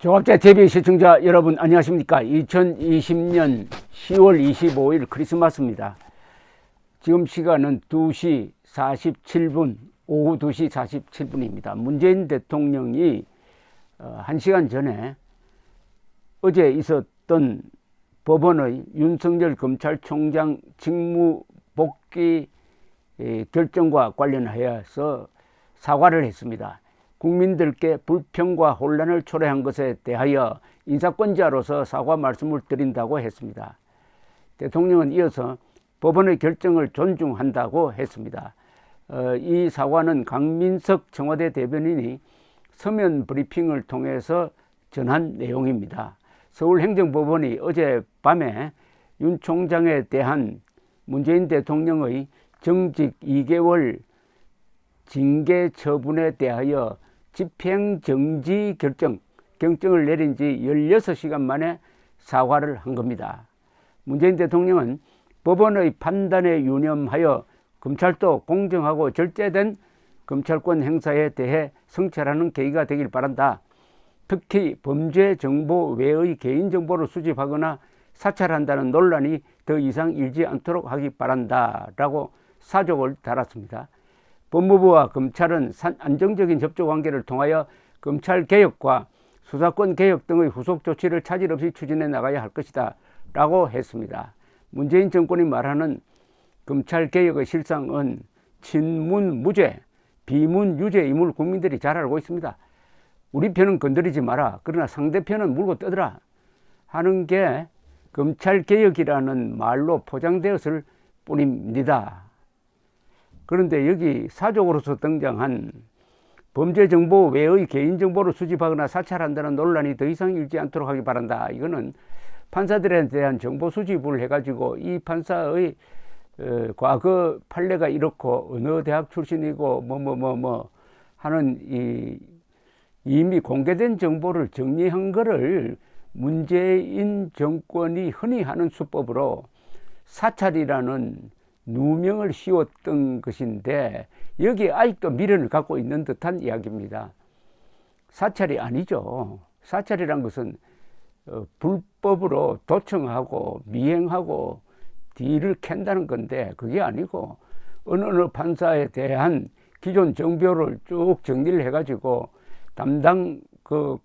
조합제 TV 시청자 여러분 안녕하십니까. 2020년 10월 25일 크리스마스입니다. 지금 시간은 2시 47분 오후 2시 47분입니다 문재인 대통령이 1시간 전에 어제 있었던 법원의 윤석열 검찰총장 직무복귀 결정과 관련하여서 사과를 했습니다. 국민들께 불평과 혼란을 초래한 것에 대하여 인사권자로서 사과 말씀을 드린다고 했습니다. 대통령은 이어서 법원의 결정을 존중한다고 했습니다. 이 사과는 강민석 청와대 대변인이 서면 브리핑을 통해서 전한 내용입니다. 서울행정법원이 어젯밤에 윤 총장에 대한 문재인 대통령의 정직 2개월 징계 처분에 대하여 집행정지 결정을 내린 지 16시간 만에 사과를 한 겁니다. 문재인 대통령은 법원의 판단에 유념하여 검찰도 공정하고 절제된 검찰권 행사에 대해 성찰하는 계기가 되길 바란다. 특히 범죄 정보 외의 개인정보를 수집하거나 사찰한다는 논란이 더 이상 일지 않도록 하기 바란다 라고 사족을 달았습니다. 법무부와 검찰은 안정적인 협조관계를 통하여 검찰개혁과 수사권개혁 등의 후속 조치를 차질 없이 추진해 나가야 할 것이다 라고 했습니다. 문재인 정권이 말하는 검찰개혁의 실상은 친문무죄, 비문유죄임을 국민들이 잘 알고 있습니다. 우리 편은 건드리지 마라, 그러나 상대편은 물고 뜯으라 하는 게 검찰개혁이라는 말로 포장되었을 뿐입니다. 그런데 여기 사족으로서 등장한 범죄정보 외의 개인정보를 수집하거나 사찰한다는 논란이 더 이상 일지 않도록 하기 바란다. 이거는 판사들에 대한 정보 수집을 해가지고 이 판사의 과거 판례가 이렇고 어느 대학 출신이고 하는 이미 공개된 정보를 정리한 거를 문재인 정권이 흔히 하는 수법으로 사찰이라는 누명을 씌웠던 것인데 여기에 아직도 미련을 갖고 있는 듯한 이야기입니다. 사찰이 아니죠. 사찰이란 것은 불법으로 도청하고 미행하고 뒤를 캔다는 건데 그게 아니고 어느 판사에 대한 기존 정보를 쭉 정리를 해가지고 담당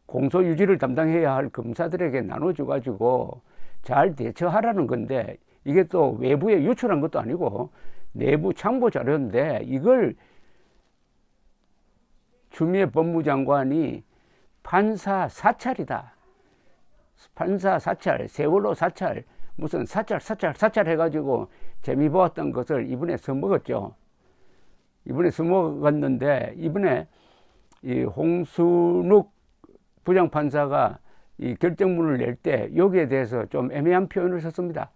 공소 유지를 담당해야 할 검사들에게 나눠줘 가지고 잘 대처하라는 건데 이게 또 외부에 유출한 것도 아니고 내부 참고 자료인데 이걸 추미애 법무장관이 판사 사찰이다. 판사 사찰, 세월호 사찰, 무슨 사찰 해가지고 재미 보았던 것을 이번에 써먹었죠. 이번에 써먹었는데 이번에 이 홍순욱 부장판사가 이 결정문을 낼 때 여기에 대해서 좀 애매한 표현을 썼습니다.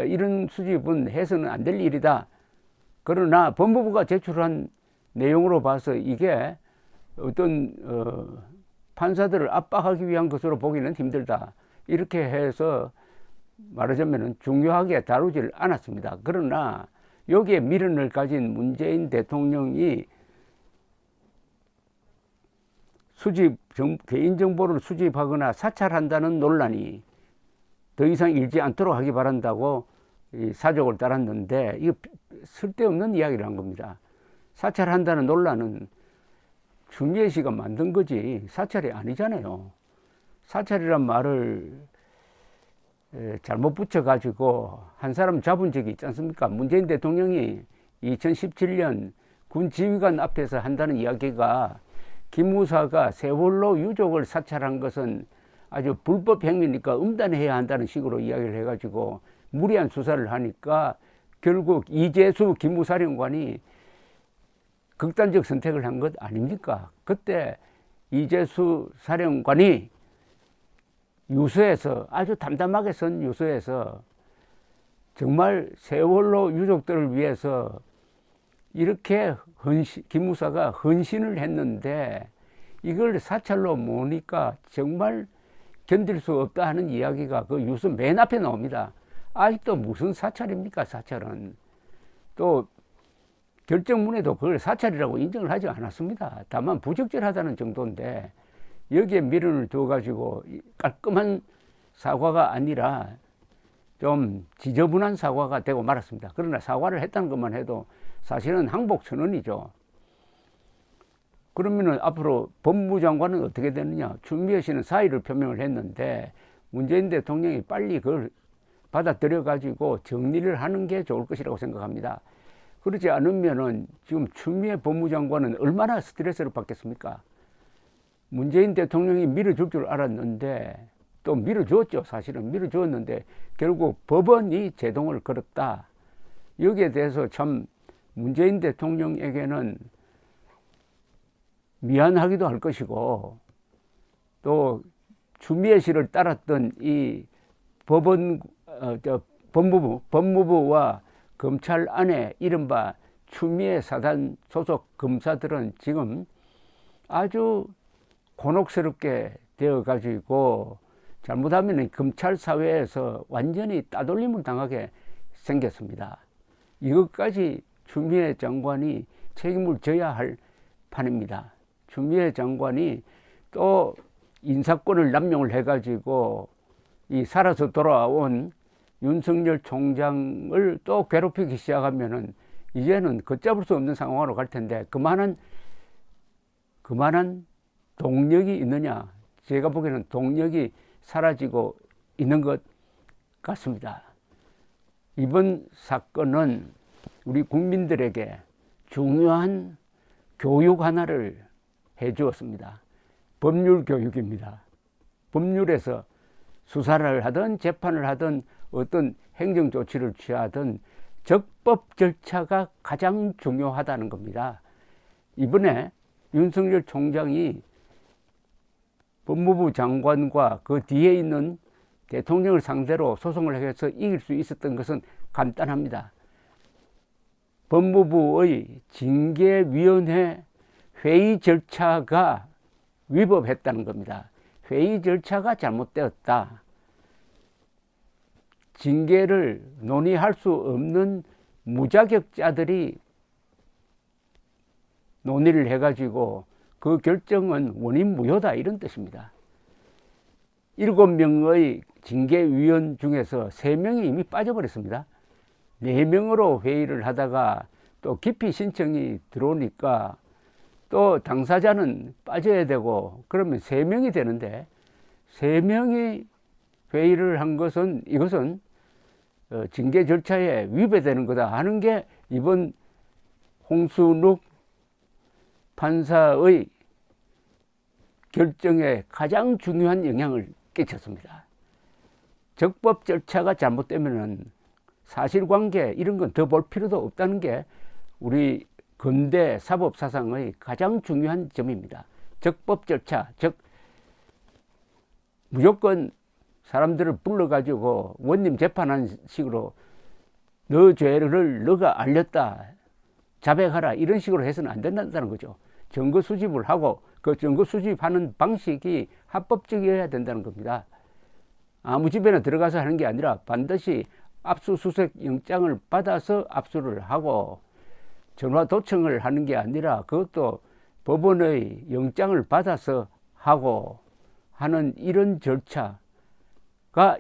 이런 수집은 해서는 안 될 일이다. 그러나 법무부가 제출한 내용으로 봐서 이게 어떤 판사들을 압박하기 위한 것으로 보기는 힘들다. 이렇게 해서 말하자면 중요하게 다루질 않았습니다. 그러나 여기에 미련을 가진 문재인 대통령이 개인정보를 수집하거나 사찰한다는 논란이 더 이상 일지 않도록 하기 바란다고 사족을 달았는데 이거 쓸데없는 이야기를 한 겁니다. 사찰한다는 논란은 추미애 씨가 만든 거지 사찰이 아니잖아요. 사찰이란 말을 잘못 붙여가지고 한 사람 잡은 적이 있지 않습니까? 문재인 대통령이 2017년 군 지휘관 앞에서 한다는 이야기가 기무사가 세월호 유족을 사찰한 것은 아주 불법 행위니까 음단해야 한다는 식으로 이야기를 해가지고 무리한 수사를 하니까 결국 이재수 기무사령관이 극단적 선택을 한 것 아닙니까? 그때 이재수 사령관이 유서에서 아주 담담하게 쓴 유서에서 정말 세월호 유족들을 위해서 이렇게 기무사가 헌신을 했는데 이걸 사찰로 모으니까 정말 견딜 수 없다 하는 이야기가 그 유서 맨 앞에 나옵니다. 아직도 무슨 사찰입니까? 사찰은. 또 결정문에도 그걸 사찰이라고 인정을 하지 않았습니다. 다만 부적절하다는 정도인데 여기에 미련을 두어가지고 깔끔한 사과가 아니라 좀 지저분한 사과가 되고 말았습니다. 그러나 사과를 했다는 것만 해도 사실은 항복선언이죠. 그러면은 앞으로 법무장관은 어떻게 되느냐? 추미애 씨는 사의를 표명을 했는데 문재인 대통령이 빨리 그걸 받아들여 가지고 정리를 하는 게 좋을 것이라고 생각합니다. 그렇지 않으면은 지금 추미애 법무장관은 얼마나 스트레스를 받겠습니까? 문재인 대통령이 밀어줄 줄 알았는데 또 밀어주었죠. 사실은 밀어주었는데 결국 법원이 제동을 걸었다. 여기에 대해서 참 문재인 대통령에게는 미안하기도 할 것이고 또 추미애 씨를 따랐던 이 법무부와 검찰 안에 이른바 추미애 사단 소속 검사들은 지금 아주 곤혹스럽게 되어 가지고 잘못하면 검찰 사회에서 완전히 따돌림을 당하게 생겼습니다. 이것까지 추미애 장관이 책임을 져야 할 판입니다. 추미애 장관이 또 인사권을 남용을 해가지고 이 살아서 돌아온 윤석열 총장을 또 괴롭히기 시작하면은 이제는 걷잡을 수 없는 상황으로 갈 텐데 그만한 동력이 있느냐? 제가 보기에는 동력이 사라지고 있는 것 같습니다. 이번 사건은 우리 국민들에게 중요한 교육 하나를 해 주었습니다. 법률 교육입니다. 법률에서 수사를 하든 재판을 하든 어떤 행정 조치를 취하든 적법 절차가 가장 중요하다는 겁니다. 이번에 윤석열 총장이 법무부 장관과 그 뒤에 있는 대통령을 상대로 소송을 해서 이길 수 있었던 것은 간단합니다. 법무부의 징계위원회 회의 절차가 위법했다는 겁니다. 회의 절차가 잘못되었다. 징계를 논의할 수 없는 무자격자들이 논의를 해가지고 그 결정은 원인 무효다 이런 뜻입니다. 7명의 징계위원 중에서 3명이 이미 빠져버렸습니다. 4명으로 회의를 하다가 또 기피 신청이 들어오니까 또 당사자는 빠져야 되고 그러면 3명이 되는데 3명이 회의를 한 것은 이것은 징계 절차에 위배되는 거다 하는 게 이번 홍순욱 판사의 결정에 가장 중요한 영향을 끼쳤습니다. 적법 절차가 잘못되면은 사실관계 이런 건 더 볼 필요도 없다는 게 우리 근대 사법사상의 가장 중요한 점입니다. 적법 절차, 즉 무조건 사람들을 불러가지고 원님 재판하는 식으로 너 죄를 너가 알렸다, 자백하라 이런 식으로 해서는 안 된다는 거죠. 증거 수집을 하고 그 증거 수집하는 방식이 합법적이어야 된다는 겁니다. 아무 집에나 들어가서 하는 게 아니라 반드시 압수수색 영장을 받아서 압수를 하고 전화 도청을 하는 게 아니라 그것도 법원의 영장을 받아서 하고 하는 이런 절차가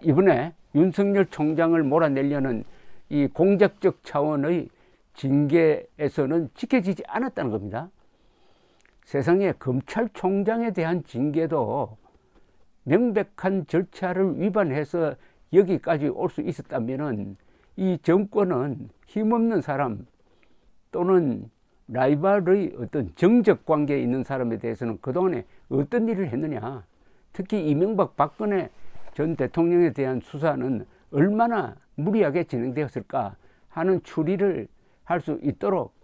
이번에 윤석열 총장을 몰아내려는 이 공작적 차원의 징계에서는 지켜지지 않았다는 겁니다. 세상에 검찰총장에 대한 징계도 명백한 절차를 위반해서 여기까지 올 수 있었다면은 이 정권은 힘없는 사람 또는 라이벌의 어떤 정적 관계에 있는 사람에 대해서는 그동안에 어떤 일을 했느냐. 특히 이명박 박근혜 전 대통령에 대한 수사는 얼마나 무리하게 진행되었을까 하는 추리를 할 수 있도록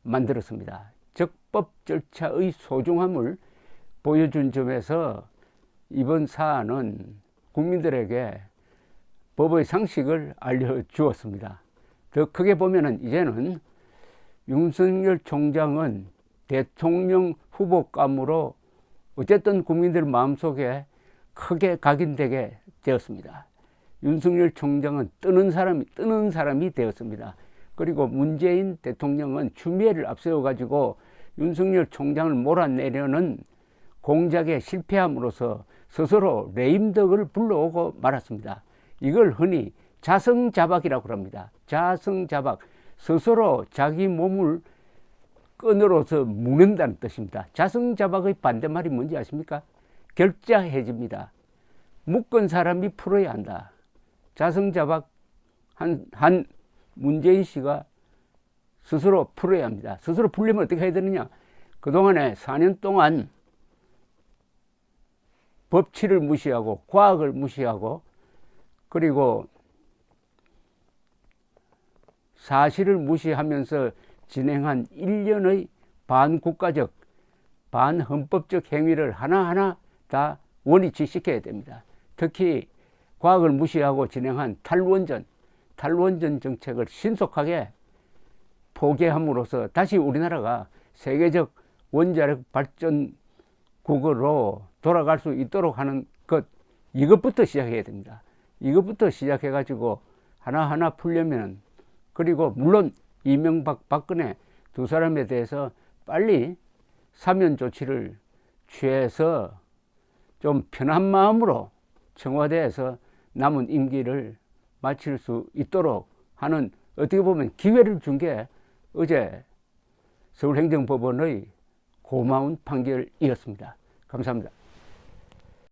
만들었습니다. 적법 절차의 소중함을 보여준 점에서 이번 사안은 국민들에게 법의 상식을 알려주었습니다. 더 크게 보면은 이제는 윤석열 총장은 대통령 후보감으로 어쨌든 국민들 마음속에 크게 각인되게 되었습니다. 윤석열 총장은 뜨는 사람이 되었습니다. 그리고 문재인 대통령은 추미애를 앞세워 가지고 윤석열 총장을 몰아내려는 공작에 실패함으로써 스스로 레임덕을 불러오고 말았습니다. 이걸 흔히 자성자박이라고 합니다. 자성자박, 스스로 자기 몸을 끈으로서 묶는다는 뜻입니다. 자성자박의 반대말이 뭔지 아십니까? 결자해집니다. 묶은 사람이 풀어야 한다. 자성자박 한 문재인 씨가 스스로 풀어야 합니다. 스스로 풀려면 어떻게 해야 되느냐? 그동안에 4년 동안 법치를 무시하고 과학을 무시하고 그리고 사실을 무시하면서 진행한 1년의 반국가적, 반헌법적 행위를 하나하나 다 원위치시켜야 됩니다. 특히 과학을 무시하고 진행한 탈원전 정책을 신속하게 포기함으로써 다시 우리나라가 세계적 원자력 발전국으로 돌아갈 수 있도록 하는 것, 이것부터 시작해야 됩니다. 이것부터 시작해가지고 하나하나 풀려면, 그리고 물론 이명박, 박근혜 두 사람에 대해서 빨리 사면 조치를 취해서 좀 편한 마음으로 청와대에서 남은 임기를 마칠 수 있도록 하는, 어떻게 보면 기회를 준 게 어제 서울행정법원의 고마운 판결이었습니다. 감사합니다.